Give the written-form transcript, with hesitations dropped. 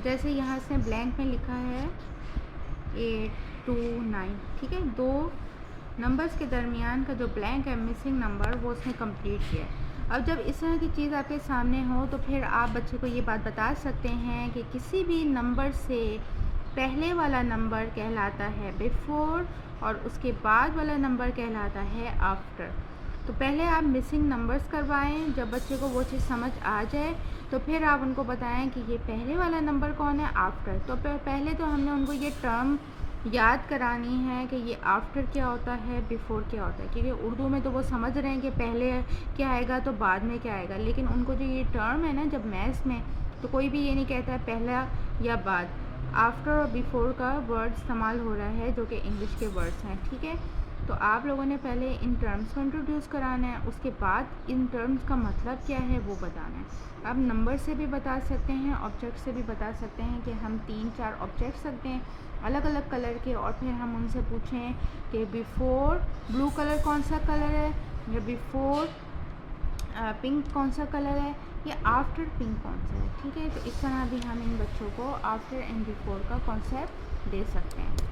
जैसे यहाँ से ब्लैंक में लिखा है 8 2 9, ठीक है, दो नंबर्स के दरमियान का जो ब्लैंक है मिसिंग नंबर वो उसने कंप्लीट किया है। अब जब इस तरह की चीज़ आपके सामने हो तो फिर आप बच्चे को ये बात बता सकते हैं कि किसी भी नंबर से पहले वाला नंबर कहलाता है बिफोर और उसके बाद वाला नंबर कहलाता है आफ्टर। तो पहले आप मिसिंग नंबर्स करवाएं, जब बच्चे को वो चीज़ समझ आ जाए तो फिर आप उनको बताएं कि ये पहले वाला नंबर कौन है, आफ्टर। तो पहले तो हमने उनको ये टर्म याद करानी है कि ये आफ्टर क्या होता है, बिफोर क्या होता है, क्योंकि उर्दू में तो वो समझ रहे हैं कि पहले क्या आएगा तो बाद में क्या आएगा, लेकिन उनको जो ये टर्म है ना, जब मैथ्स में तो कोई भी ये नहीं कहता है पहला या बाद, आफ्टर और बिफोर का वर्ड इस्तेमाल हो रहा है जो कि इंग्लिश के वर्ड्स हैं, ठीक है। तो आप लोगों ने पहले इन टर्म्स को इंट्रोड्यूस कराना है, उसके बाद इन टर्म्स का मतलब क्या है वो बताना है। आप नंबर से भी बता सकते हैं, ऑब्जेक्ट से भी बता सकते हैं कि हम 3-4 ऑब्जेक्ट्स रखते हैं अलग अलग कलर के और फिर हम उनसे पूछें कि बिफ़ोर ब्लू कलर कौन सा कलर है, या बिफ़ोर पिंक कौन सा कलर है, या आफ्टर पिंक कौन सा है, ठीक है। तो इस तरह भी हम इन बच्चों को आफ्टर एंड बिफोर का कॉन्सेप्ट दे सकते हैं।